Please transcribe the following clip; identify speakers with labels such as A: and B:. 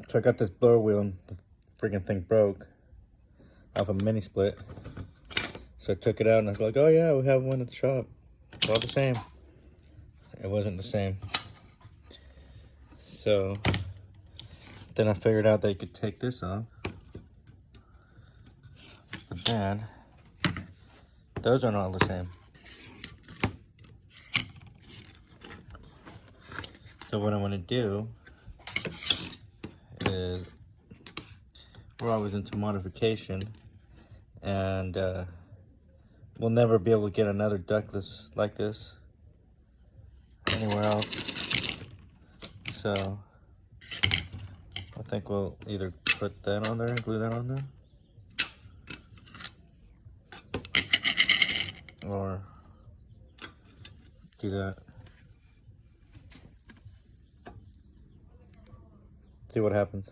A: So I got this blower wheel and the freaking thing broke off a mini split. So I took it out and I was like, oh yeah, we have one at the shop. It's all the same. It wasn't the same. So then I figured out that you could take this off. But then, those are not the same. So what I'm gonna do is, we're always into modification, and we'll never be able to get another ductless like this anywhere else. So I think we'll either put that on there and glue that on there, or do that. See what happens.